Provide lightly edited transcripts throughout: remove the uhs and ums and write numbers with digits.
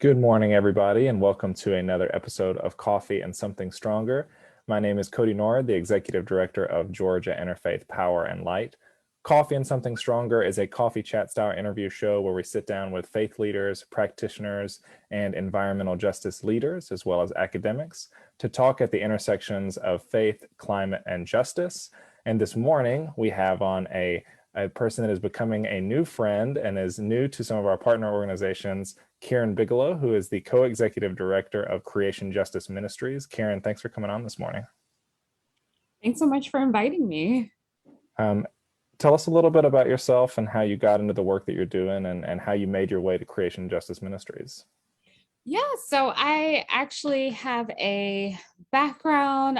Good morning, everybody, and welcome to another episode of Coffee and Something Stronger. My name is Cody Nord, the Executive Director of Georgia Interfaith Power and Light. Coffee and Something Stronger is a coffee chat style interview show where we sit down with faith leaders, practitioners, and environmental justice leaders, as well as academics, to talk at the intersections of faith, climate, and justice. And this morning, we have on a person that is becoming a new friend and is new to some of our partner organizations, Karyn Bigelow, who is the co-executive director of Creation Justice Ministries. Karyn, thanks for coming on this morning. Thanks so much for inviting me. Tell us a little bit about yourself and how you got into the work that you're doing and how you made your way to Creation Justice Ministries. Yeah, so I actually have a background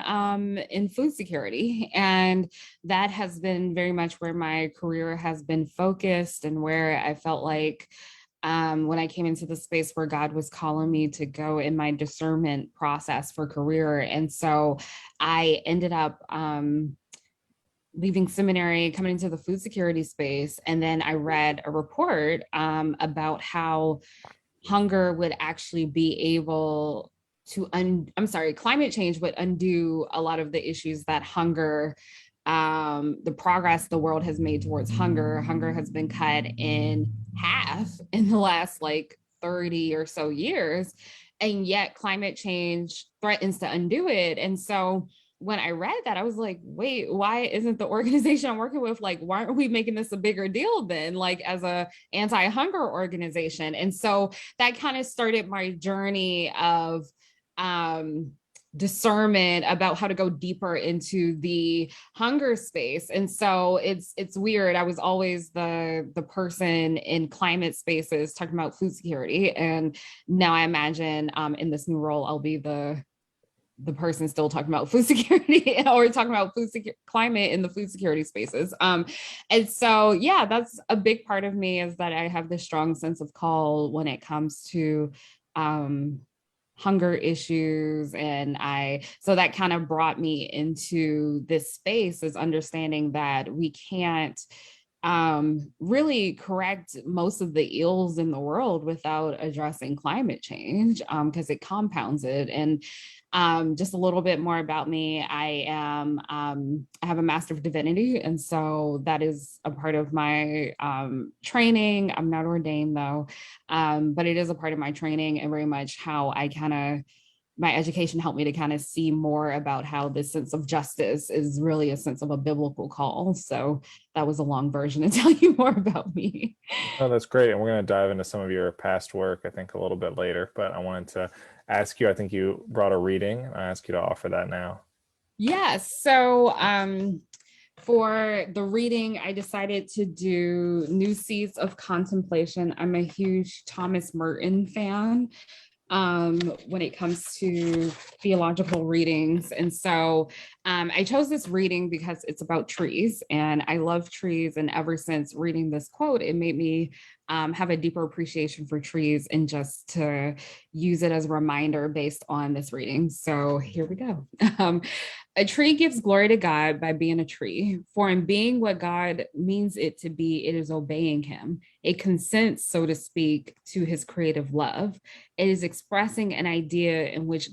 in food security, and that has been very much where my career has been focused and where I felt like when I came into the space where God was calling me to go in my discernment process for career. And so I ended up leaving seminary, coming into the food security space. And then I read a report about how hunger would actually be able to climate change would undo a lot of the issues that hunger, the progress the world has made towards hunger has been cut in half in the last 30 or so years, and yet climate change threatens to undo it. And so when I read that, I was like, wait, why isn't the organization I'm working with, why aren't we making this a bigger deal then, as a anti-hunger organization? And so that kind of started my journey of discernment about how to go deeper into the hunger space. And so it's weird. I was always the person in climate spaces talking about food security. And now I imagine in this new role, I'll be the person still talking about food security or talking about climate in the food security spaces. And so, yeah, that's a big part of me, is that I have this strong sense of call when it comes to hunger issues. And so that kind of brought me into this space, is understanding that we can't really correct most of the ills in the world without addressing climate change, because it compounds it. And just a little bit more about me. I have a Master of Divinity, and so that is a part of my training. I'm not ordained though, but it is a part of my training, and very much how my education helped me to kind of see more about how this sense of justice is really a sense of a biblical call. So that was a long version to tell you more about me. Oh, that's great. And we're going to dive into some of your past work, I think, a little bit later. But I wanted to ask you, I think you brought a reading. I ask you to offer that now. Yes. So for the reading, I decided to do New Seeds of Contemplation. I'm a huge Thomas Merton fan when it comes to theological readings. And so I chose this reading because it's about trees, and I love trees. And ever since reading this quote, it made me have a deeper appreciation for trees, and just to use it as a reminder based on this reading. So here we go. A tree gives glory to God by being a tree, for in being what God means it to be, it is obeying him. It consents, so to speak, to his creative love. It is expressing an idea in which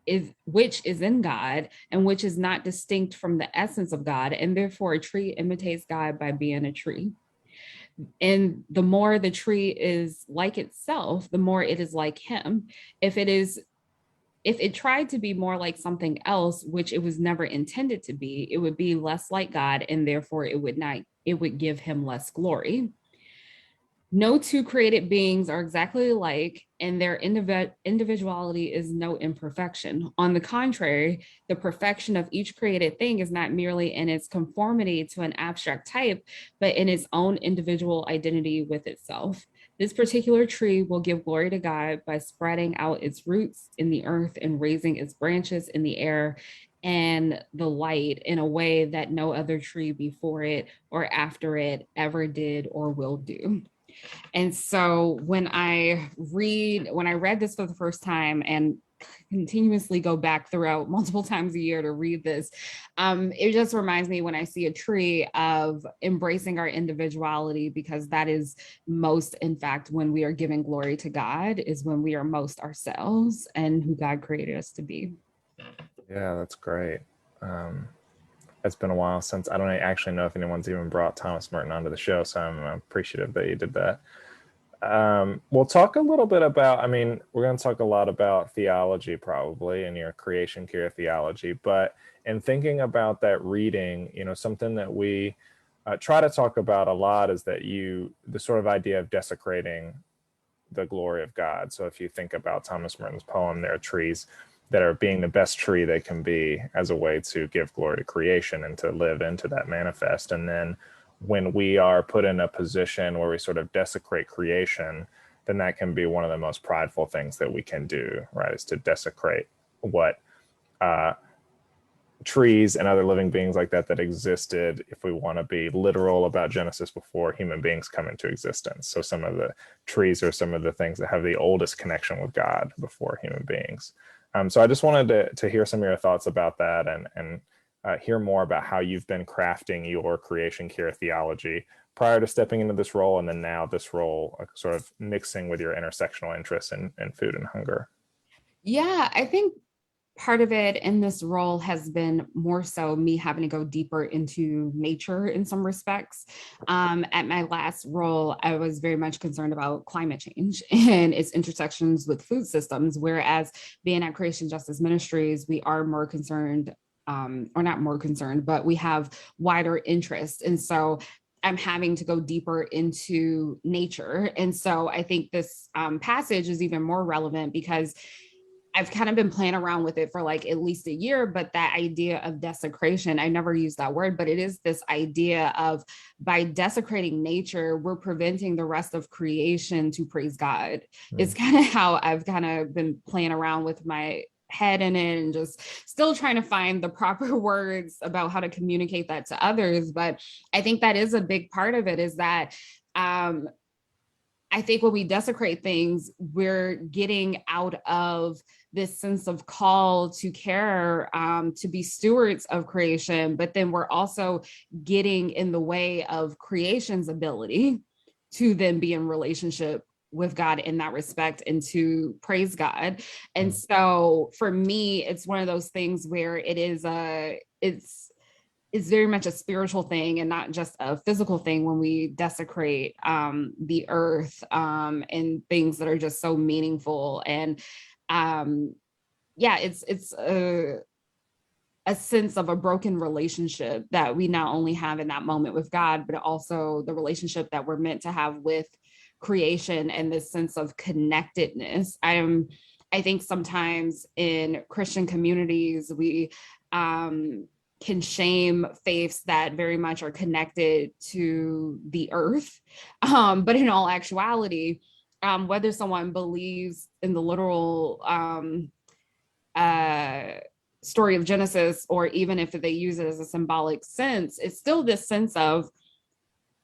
is in God, and which is not distinct from the essence of God, and therefore a tree imitates God by being a tree. And the more the tree is like itself, the more it is like him. If it tried to be more like something else, which it was never intended to be, it would be less like God, and therefore it would give him less glory. No two created beings are exactly alike, and their individuality is no imperfection. On the contrary, the perfection of each created thing is not merely in its conformity to an abstract type, but in its own individual identity with itself. This particular tree will give glory to God by spreading out its roots in the earth and raising its branches in the air and the light in a way that no other tree before it or after it ever did or will do. And so when I read this for the first time, and continuously go back throughout multiple times a year to read this. It just reminds me when I see a tree of embracing our individuality, because that is most, in fact, when we are giving glory to God, is when we are most ourselves and who God created us to be. Yeah, that's great. It's been a while since, I don't actually know if anyone's even brought Thomas Merton onto the show, so I'm appreciative that you did that. We'll talk a little bit about, we're going to talk a lot about theology probably in your creation care theology, but in thinking about that reading, something that we try to talk about a lot is that the sort of idea of desecrating the glory of God. So if you think about Thomas Merton's poem, there are trees that are being the best tree they can be as a way to give glory to creation and to live into that manifest. And then when we are put in a position where we sort of desecrate creation, then that can be one of the most prideful things that we can do, right? Is to desecrate what trees and other living beings like that existed, if we want to be literal about Genesis, before human beings come into existence. So some of the trees are some of the things that have the oldest connection with God before human beings. So I just wanted to hear some of your thoughts about that, and hear more about how you've been crafting your creation care theology prior to stepping into this role, and then now this role sort of mixing with your intersectional interests in food and hunger. Yeah, I think part of it in this role has been more so me having to go deeper into nature in some respects. At my last role, I was very much concerned about climate change and its intersections with food systems, whereas being at Creation Justice Ministries, we are more concerned, or not more concerned, but we have wider interests. And so I'm having to go deeper into nature. And so I think this passage is even more relevant because I've kind of been playing around with it for like at least a year, but that idea of desecration, I never used that word, but it is this idea of, by desecrating nature, we're preventing the rest of creation to praise God. It's kind of how I've kind of been playing around with my head in it and just still trying to find the proper words about how to communicate that to others. But I think that is a big part of it, is that I think when we desecrate things, we're getting out of this sense of call to care, to be stewards of creation, but then we're also getting in the way of creation's ability to then be in relationship with God in that respect and to praise God. And so for me, it's one of those things where it's very much a spiritual thing and not just a physical thing when we desecrate the earth and things that are just so meaningful. And it's a sense of a broken relationship that we not only have in that moment with God, but also the relationship that we're meant to have with creation and this sense of connectedness. I think sometimes in Christian communities, we can shame faiths that very much are connected to the earth. But in all actuality, whether someone believes in the literal story of Genesis, or even if they use it as a symbolic sense, it's still this sense of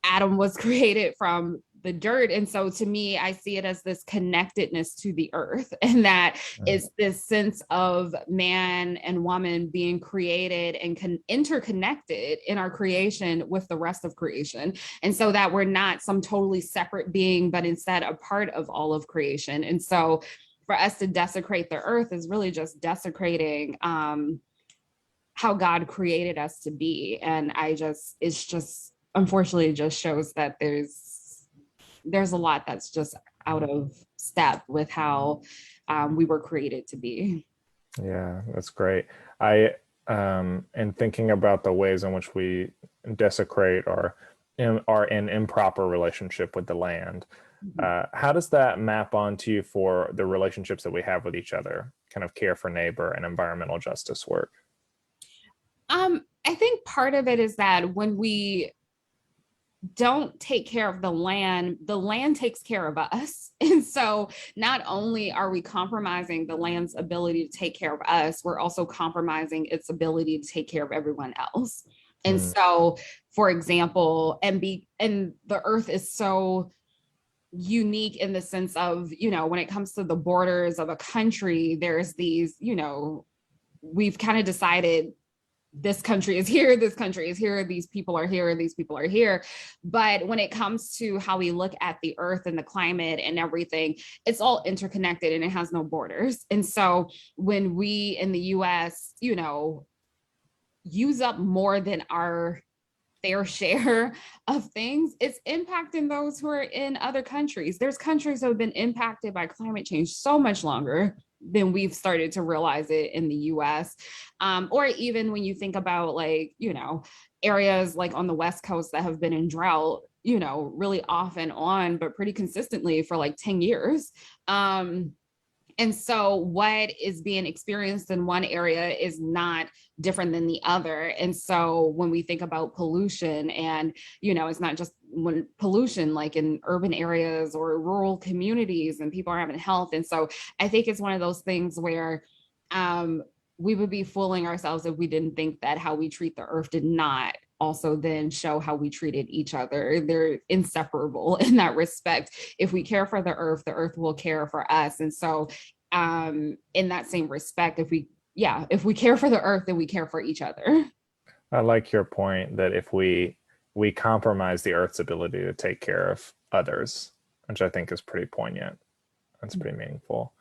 Adam was created from the dirt. And so to me, I see it as this connectedness to the earth, and that is this sense of man and woman being created and interconnected in our creation with the rest of creation. And so that we're not some totally separate being, but instead a part of all of creation. And so for us to desecrate the earth is really just desecrating how God created us to be. And it's just, unfortunately, it just shows that there's a lot that's just out of step with how we were created to be. Yeah, that's great. And thinking about the ways in which we desecrate or are in improper relationship with the land, how does that map onto you for the relationships that we have with each other, kind of care for neighbor and environmental justice work? I think part of it is that when we don't take care of the land takes care of us. And so not only are we compromising the land's ability to take care of us, we're also compromising its ability to take care of everyone else. And so, for example, and the earth is so unique in the sense of, when it comes to the borders of a country, there's these, we've kind of decided this country is here, this country is here, these people are here, these people are here. But when it comes to how we look at the earth and the climate and everything, it's all interconnected and it has no borders. And so when we in the US, use up more than our fair share of things, it's impacting those who are in other countries. There's countries that have been impacted by climate change so much longer than we've started to realize it in the US. Or even when you think about areas like on the West Coast that have been in drought, really off and on, but pretty consistently for like 10 years. And so what is being experienced in one area is not different than the other. And so when we think about pollution and, it's not just when pollution like in urban areas or rural communities and people are having health. And so I think it's one of those things where we would be fooling ourselves if we didn't think that how we treat the earth did not also then show how we treated each other. They're inseparable in that respect. If we care for the earth will care for us. And so in that same respect, if we care for the earth, then we care for each other. I like your point that if we compromise the earth's ability to take care of others, which I think is pretty poignant. That's pretty meaningful.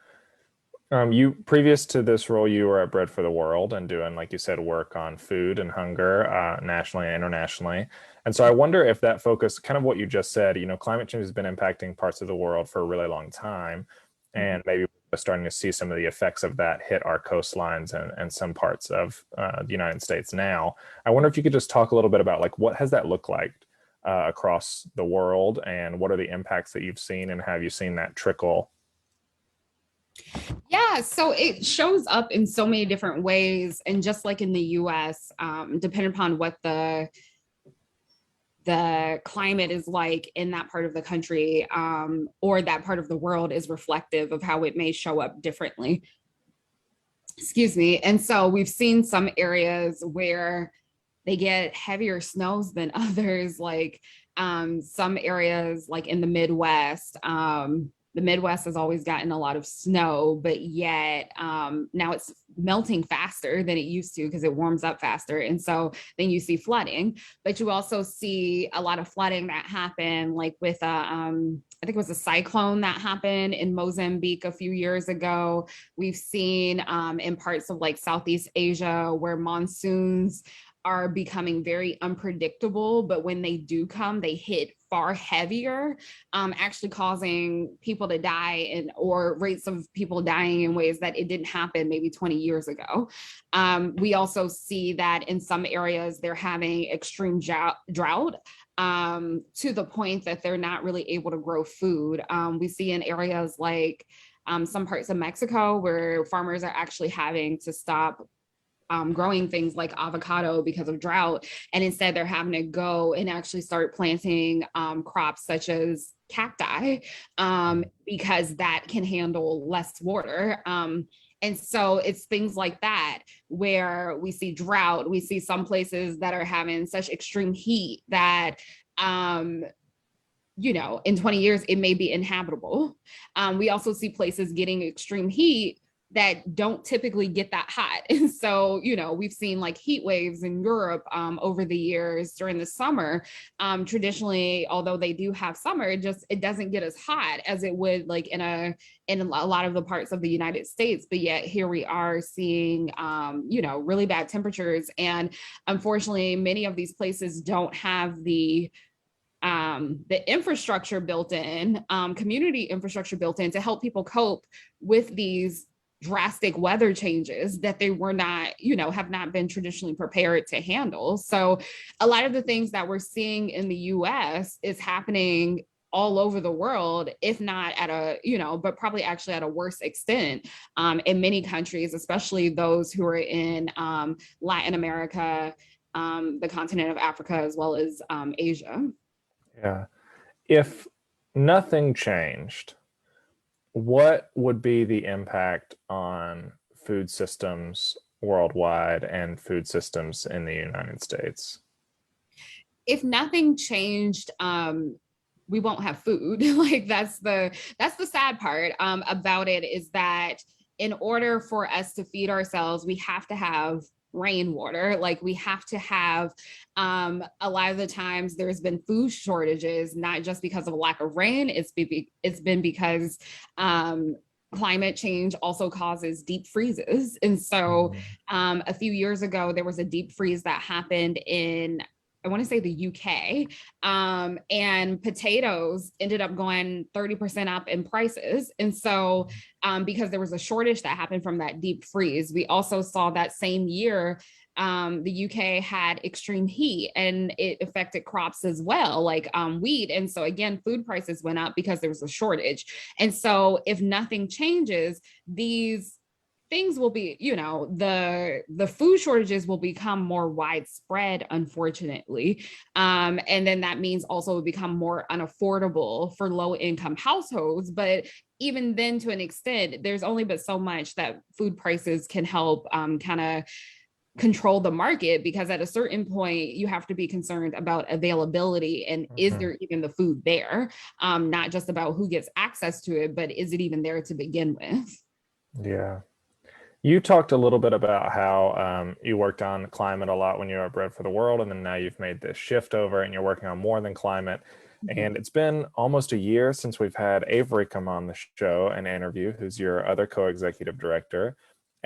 You, previous to this role, you were at Bread for the World and doing, like you said, work on food and hunger nationally and internationally. And so I wonder if that focus, kind of what you just said, climate change has been impacting parts of the world for a really long time. And maybe we're starting to see some of the effects of that hit our coastlines and some parts of the United States now. I wonder if you could just talk a little bit about like, what has that looked like across the world, and what are the impacts that you've seen, and have you seen that trickle? Yeah, so it shows up in so many different ways. And just like in the US, depending upon what the climate is like in that part of the country or that part of the world is reflective of how it may show up differently. Excuse me. And so we've seen some areas where they get heavier snows than others, like some areas like in the Midwest. The Midwest has always gotten a lot of snow, but yet now it's melting faster than it used to because it warms up faster. And so then you see flooding, but you also see a lot of flooding that happened like with I think it was a cyclone that happened in Mozambique a few years ago. We've seen in parts of like Southeast Asia where monsoons are becoming very unpredictable, but when they do come, they hit far heavier, actually causing people to die or rates of people dying in ways that it didn't happen maybe 20 years ago. We also see that in some areas they're having extreme drought to the point that they're not really able to grow food. We see in areas like some parts of Mexico where farmers are actually having to stop growing things like avocado because of drought. And instead they're having to go and actually start planting crops such as cacti because that can handle less water. And so it's things like that where we see drought. We see some places that are having such extreme heat that in 20 years, it may be inhabitable. We also see places getting extreme heat that don't typically get that hot. And so, we've seen like heat waves in Europe over the years during the summer. Traditionally, although they do have summer, it doesn't get as hot as it would like in a lot of the parts of the United States. But yet here we are seeing, really bad temperatures. And unfortunately, many of these places don't have the infrastructure built in, community infrastructure built in to help people cope with these drastic weather changes that they were not, have not been traditionally prepared to handle. So a lot of the things that we're seeing in the US is happening all over the world, if not at a, but probably actually at a worse extent in many countries, especially those who are in Latin America, the continent of Africa, as well as Asia. Yeah. If nothing changed, what would be the impact on food systems worldwide and food systems in the United States? If nothing changed, we won't have food. Like that's the sad part about it, is that in order for us to feed ourselves, we have to have rainwater. Like we have to have a lot of the times there's been food shortages, not just because of a lack of rain. It's been because climate change also causes deep freezes. And so a few years ago, there was a deep freeze that happened in, I want to say, the UK, and potatoes ended up going 30% up in prices. And so, because there was a shortage that happened from that deep freeze, we also saw that same year the UK had extreme heat and it affected crops as well, like wheat. And so again, food prices went up because there was a shortage. And so if nothing changes, these things will be, the food shortages will become more widespread, unfortunately. And then that means also it become more unaffordable for low income households. But even then, to an extent, there's only but so much that food prices can help kind of control the market, because at a certain point you have to be concerned about availability and is there even the food there, not just about who gets access to it, but is it even there to begin with. Yeah. You talked a little bit about how you worked on climate a lot when you were at Bread for the World, and then now you've made this shift over and you're working on more than climate. And it's been almost a year since we've had Avery come on the show and interview, who's your other co-executive director.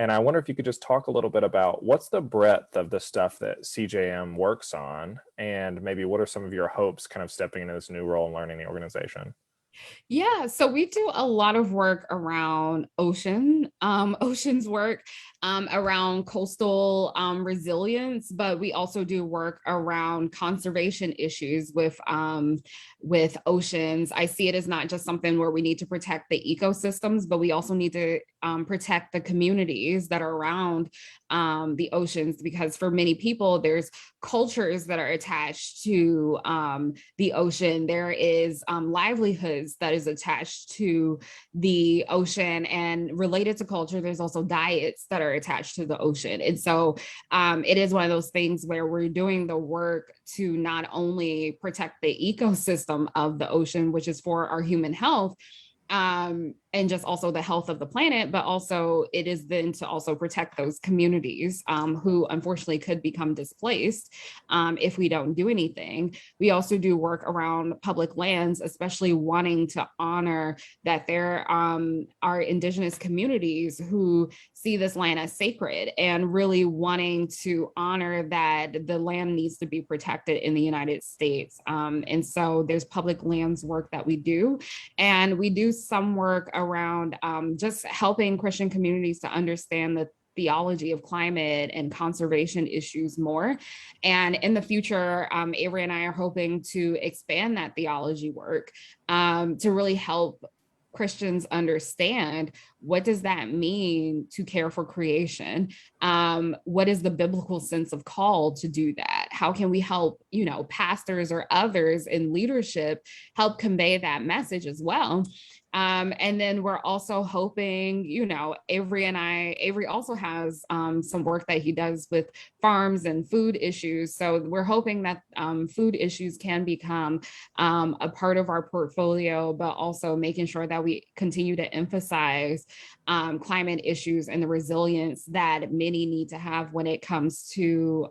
And I wonder if you could just talk a little bit about what's the breadth of the stuff that CJM works on, and maybe what are some of your hopes kind of stepping into this new role and learning the organization? Yeah, so we do a lot of work around oceans work, around coastal resilience, but we also do work around conservation issues with oceans. I see it as not just something where we need to protect the ecosystems, but we also need to protect the communities that are around the oceans, because for many people, there's cultures that are attached to the ocean. There is livelihoods that is attached to the ocean, and related to culture, there's also diets that are attached to the ocean. And so it is one of those things where we're doing the work to not only protect the ecosystem of the ocean, which is for our human health, and just also the health of the planet, but also it is then to also protect those communities who unfortunately could become displaced if we don't do anything. We also do work around public lands, especially wanting to honor that there are indigenous communities who see this land as sacred, and really wanting to honor that the land needs to be protected in the United States. And so there's public lands work that we do, and we do some work around just helping Christian communities to understand the theology of climate and conservation issues more. And in the future, Avery and I are hoping to expand that theology work to really help Christians understand, what does that mean to care for creation? What is the biblical sense of call to do that? How can we help, pastors or others in leadership help convey that message as well? And then we're also hoping, Avery also has some work that he does with farms and food issues. So we're hoping that food issues can become a part of our portfolio, but also making sure that we continue to emphasize climate issues and the resilience that many need to have when it comes to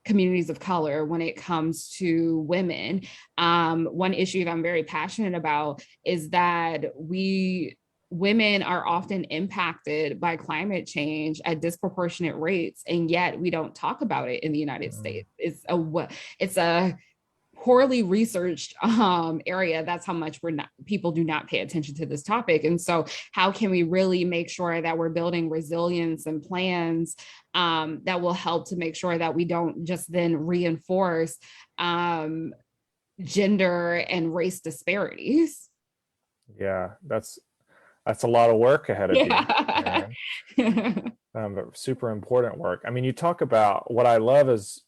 communities of color, when it comes to women. One issue that I'm very passionate about is that women are often impacted by climate change at disproportionate rates, and yet we don't talk about it in the United States. It's a poorly researched area. That's how much people do not pay attention to this topic. And so how can we really make sure that we're building resilience and plans that will help to make sure that we don't just then reinforce gender and race disparities? Yeah, that's a lot of work ahead of you, Yeah. Karyn. But super important work. I mean, you talk about, what I love is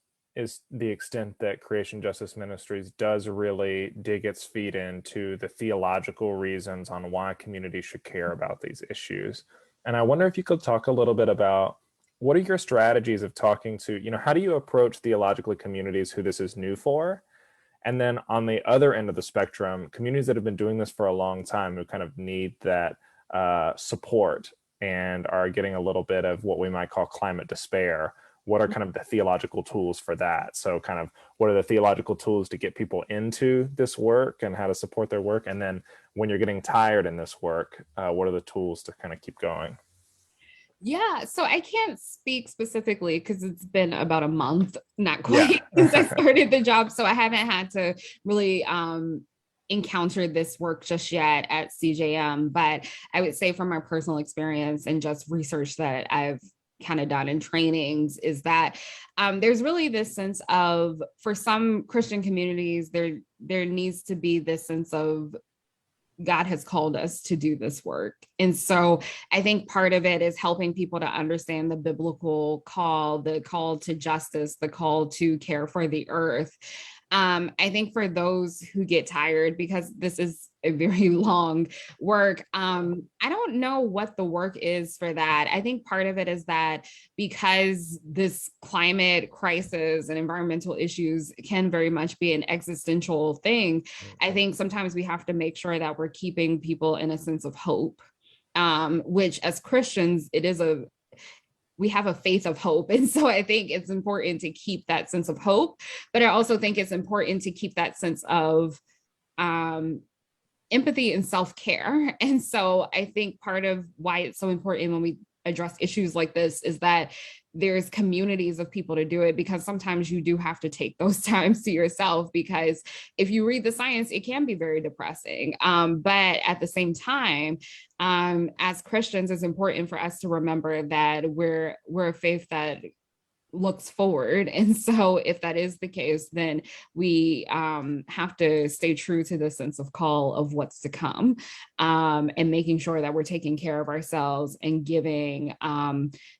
the extent that Creation Justice Ministries does really dig its feet into the theological reasons on why communities should care about these issues. And I wonder if you could talk a little bit about, what are your strategies of talking to, how do you approach theologically communities who this is new for? And then on the other end of the spectrum, communities that have been doing this for a long time who kind of need that support and are getting a little bit of what we might call climate despair. What are kind of the theological tools for that? So kind of what are the theological tools to get people into this work and how to support their work? And then when you're getting tired in this work, what are the tools to kind of keep going? Yeah, so I can't speak specifically because it's been about a month, not quite, Yeah. since I started the job. So I haven't had to really encounter this work just yet at CJM. But I would say from my personal experience and just research that I've kind of done in trainings is that there's really this sense of, for some Christian communities, there needs to be this sense of God has called us to do this work. And so I think part of it is helping people to understand the biblical call, the call to justice, the call to care for the earth. I think for those who get tired, because this is a very long work, I don't know what the work is for that. I think part of it is that because this climate crisis and environmental issues can very much be an existential thing, I think sometimes we have to make sure that we're keeping people in a sense of hope, which as Christians, we have a faith of hope. And so I think it's important to keep that sense of hope, but I also think it's important to keep that sense of empathy and self-care. And so I think part of why it's so important when we address issues like this is that there's communities of people to do it, because sometimes you do have to take those times to yourself, because if you read the science, it can be very depressing. But at the same time, as Christians, it's important for us to remember that we're a faith that looks forward. And so if that is the case, then we have to stay true to the sense of call of what's to come, and making sure that we're taking care of ourselves and giving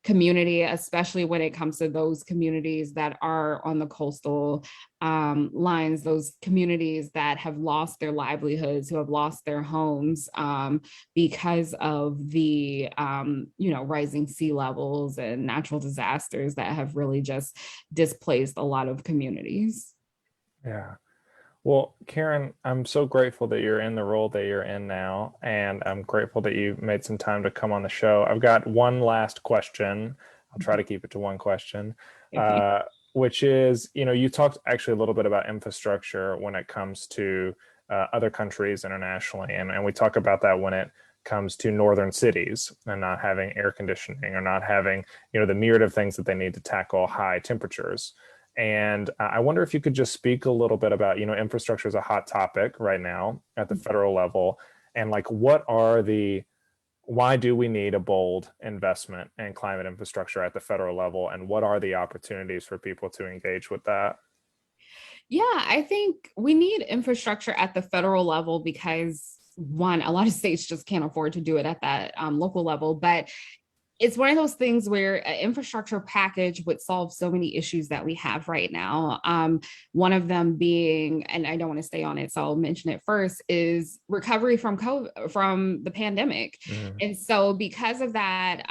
community, especially when it comes to those communities that are on the coastal lines, those communities that have lost their livelihoods, who have lost their homes because of the rising sea levels and natural disasters that have really just displaced a lot of communities. Yeah. Well, Karyn, I'm so grateful that you're in the role that you're in now, and I'm grateful that you made some time to come on the show. I've got one last question. I'll try to keep it to one question, which is, you talked actually a little bit about infrastructure when it comes to other countries internationally, and we talk about that when it comes to northern cities and not having air conditioning or not having, the myriad of things that they need to tackle high temperatures. And I wonder if you could just speak a little bit about, infrastructure is a hot topic right now at the federal level. And like, why do we need a bold investment in climate infrastructure at the federal level? And what are the opportunities for people to engage with that? Yeah, I think we need infrastructure at the federal level because, one, a lot of states just can't afford to do it at that local level. But it's one of those things where an infrastructure package would solve so many issues that we have right now. One of them being, and I don't want to stay on it, so I'll mention it first, is recovery from COVID, from the pandemic. Mhm. And so because of that,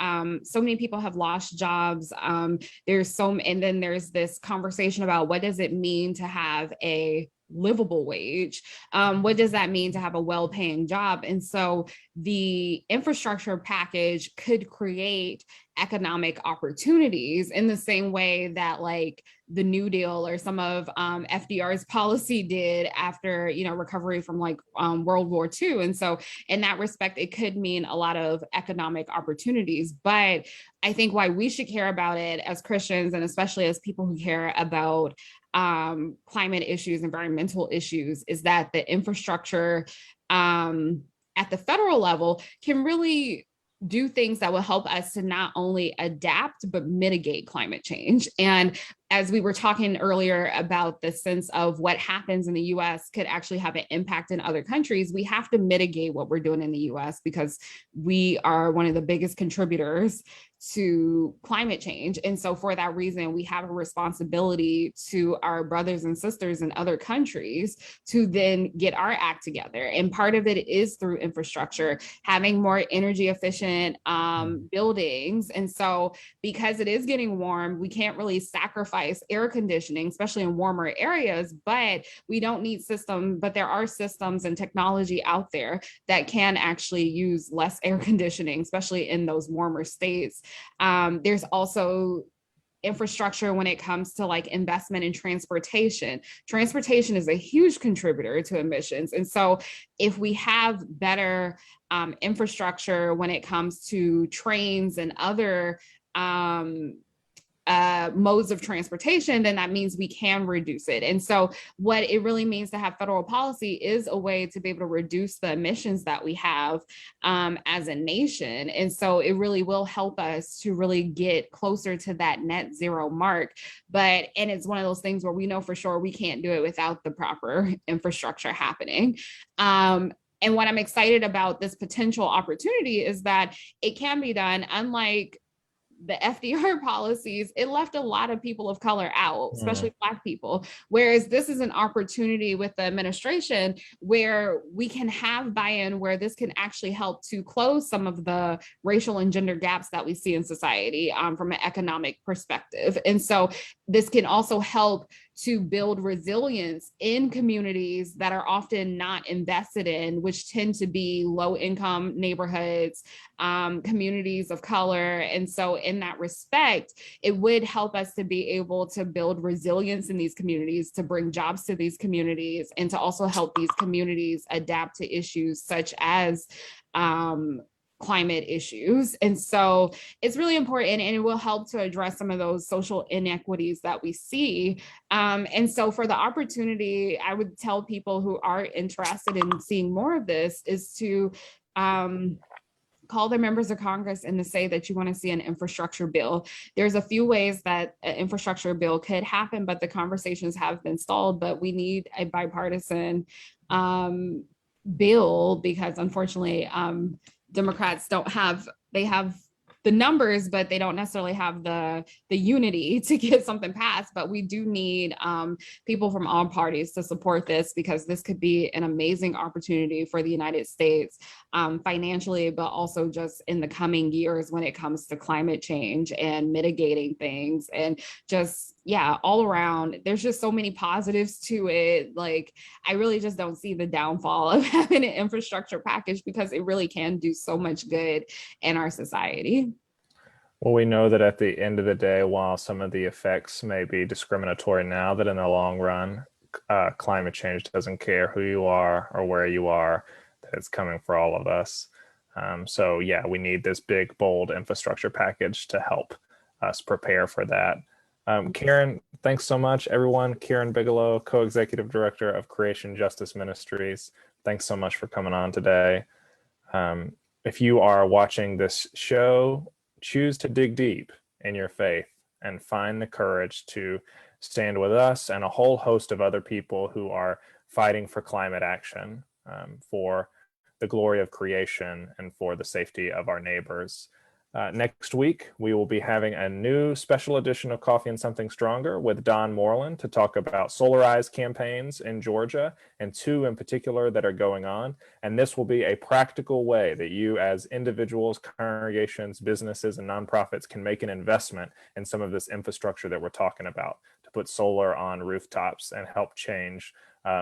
so many people have lost jobs. And then there's this conversation about what does it mean to have a livable wage? What does that mean to have a well-paying job? And so the infrastructure package could create economic opportunities in the same way that like the New Deal or some of FDR's policy did after, recovery from like World War II. And so in that respect, it could mean a lot of economic opportunities. But I think why we should care about it as Christians, and especially as people who care about climate issues, environmental issues, is that the infrastructure at the federal level can really do things that will help us to not only adapt, but mitigate climate change. And as we were talking earlier about the sense of what happens in the US could actually have an impact in other countries, we have to mitigate what we're doing in the US because we are one of the biggest contributors to climate change. And so for that reason, we have a responsibility to our brothers and sisters in other countries to then get our act together. And part of it is through infrastructure, having more energy efficient buildings. And so because it is getting warm, we can't really sacrifice device, air conditioning, especially in warmer areas, but we don't need systems, but there are systems and technology out there that can actually use less air conditioning, especially in those warmer states. There's also infrastructure when it comes to like investment in transportation. Transportation is a huge contributor to emissions. And so if we have better infrastructure when it comes to trains and other modes of transportation, then that means we can reduce it. And so what it really means to have federal policy is a way to be able to reduce the emissions that we have as a nation. And so it really will help us to really get closer to that net zero mark. And it's one of those things where we know for sure we can't do it without the proper infrastructure happening. And what I'm excited about this potential opportunity is that it can be done. Unlike the FDR policies, it left a lot of people of color out, especially Black people. Whereas this is an opportunity with the administration where we can have buy-in, where this can actually help to close some of the racial and gender gaps that we see in society from an economic perspective. And so this can also help to build resilience in communities that are often not invested in, which tend to be low-income neighborhoods, communities of color. And so in that respect, it would help us to be able to build resilience in these communities, to bring jobs to these communities, and to also help these communities adapt to issues such as climate issues. And so it's really important, and it will help to address some of those social inequities that we see. And so for the opportunity, I would tell people who are interested in seeing more of this is to call their members of Congress and to say that you want to see an infrastructure bill. There's a few ways that an infrastructure bill could happen, but the conversations have been stalled. But we need a bipartisan bill, because unfortunately, Democrats they have the numbers, but they don't necessarily have the unity to get something passed. But we do need people from all parties to support this, because this could be an amazing opportunity for the United States financially, but also just in the coming years when it comes to climate change and mitigating things. And just, yeah, all around, there's just so many positives to it. Like, I really just don't see the downfall of having an infrastructure package, because it really can do so much good in our society. Well, we know that at the end of the day, while some of the effects may be discriminatory now, that in the long run, climate change doesn't care who you are or where you are, that it's coming for all of us. So yeah, we need this big, bold infrastructure package to help us prepare for that. Karyn, thanks so much, everyone. Karyn Bigelow, co-executive director of Creation Justice Ministries. Thanks so much for coming on today. If you are watching this show, choose to dig deep in your faith and find the courage to stand with us and a whole host of other people who are fighting for climate action, for the glory of creation, and for the safety of our neighbors. Next week, we will be having a new special edition of Coffee and Something Stronger with Don Moreland to talk about solarized campaigns in Georgia, and two in particular that are going on. And this will be a practical way that you as individuals, congregations, businesses, and nonprofits can make an investment in some of this infrastructure that we're talking about, to put solar on rooftops and help change,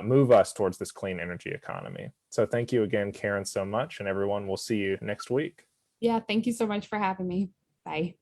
move us towards this clean energy economy. So thank you again, Karyn, so much. And everyone, we'll see you next week. Yeah, thank you so much for having me. Bye.